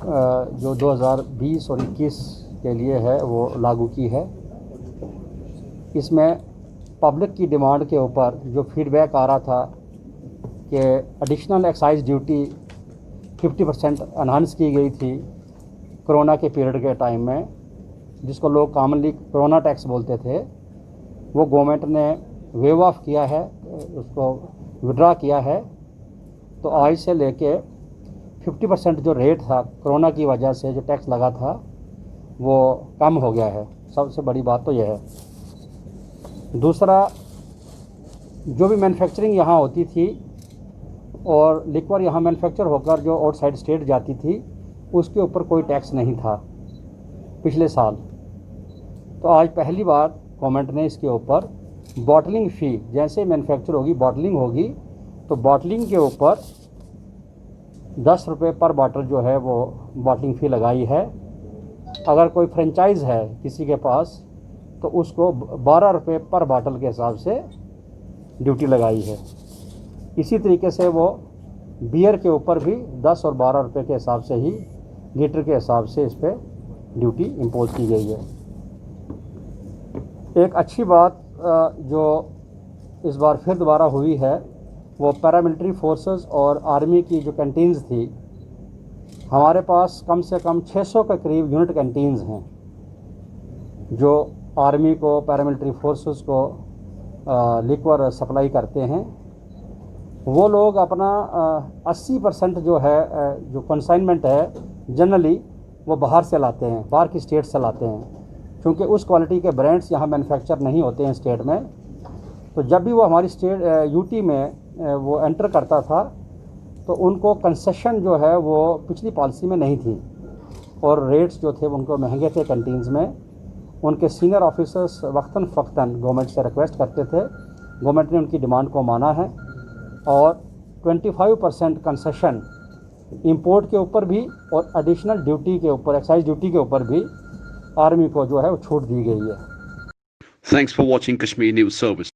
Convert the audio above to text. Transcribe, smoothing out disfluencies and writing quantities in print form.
जो 2020 और 21 के लिए है वो लागू की है। इसमें पब्लिक की डिमांड के ऊपर जो फीडबैक आ रहा था कि एडिशनल एक्साइज ड्यूटी 50% एनहांस की गई थी कोरोना के पीरियड के टाइम में, जिसको लोग कॉमनली कोरोना टैक्स बोलते थे, वो गवर्नमेंट ने वेव ऑफ किया है, उसको विड्रा किया है। तो आज से लेके 50% जो रेट था कोरोना की वजह से जो टैक्स लगा था वो कम हो गया है। सबसे बड़ी बात तो यह है। दूसरा, जो भी मैन्युफैक्चरिंग यहाँ होती थी और लिक्वर यहाँ मैन्युफैक्चर होकर जो आउटसाइड स्टेट जाती थी, उसके ऊपर कोई टैक्स नहीं था पिछले साल। तो आज पहली बार गवर्नमेंट ने इसके ऊपर बॉटलिंग फ़ी, जैसे मैन्युफैक्चर होगी बॉटलिंग होगी, तो बॉटलिंग के ऊपर 10 रुपये पर बॉटल जो है वो बॉटलिंग फ़ी लगाई है। अगर कोई फ्रेंचाइज़ है किसी के पास तो उसको 12 रुपये पर बॉटल के हिसाब से ड्यूटी लगाई है। इसी तरीके से वो बियर के ऊपर भी 10 और 12 रुपये के हिसाब से ही लीटर के हिसाब से इस पर ड्यूटी इम्पोज की गई है। एक अच्छी बात जो इस बार फिर दोबारा हुई है वो पैरामिलिट्री फोर्सेस और आर्मी की जो कैंटीन्स थी। हमारे पास कम से कम 600 के करीब यूनिट कैंटीन्स हैं जो आर्मी को, पैरामिलिट्री फोर्सेस को लिक्वर सप्लाई करते हैं। वो लोग अपना 80% जो है जो कंसाइनमेंट है जनरली वो बाहर से लाते हैं, बाहर की स्टेट से लाते हैं, क्योंकि उस क्वालिटी के ब्रांड्स यहाँ मैन्युफैक्चर नहीं होते हैं स्टेट में। तो जब भी वो हमारी स्टेट यूटी में वो एंटर करता था तो उनको कंसेशन जो है वो पिछली पॉलिसी में नहीं थी और रेट्स जो थे उनको महंगे थे कैंटीन्स में। उनके सीनियर ऑफिसर्स वक्तन फ़क्तन गवर्नमेंट से रिक्वेस्ट करते थे, गवर्नमेंट ने उनकी डिमांड को माना है और 25% कंसेशन इंपोर्ट के ऊपर भी और एडिशनल ड्यूटी के ऊपर, एक्साइज ड्यूटी के ऊपर भी आर्मी को जो है वो छूट दी गई है। Thanks for watching Kashmir News Service.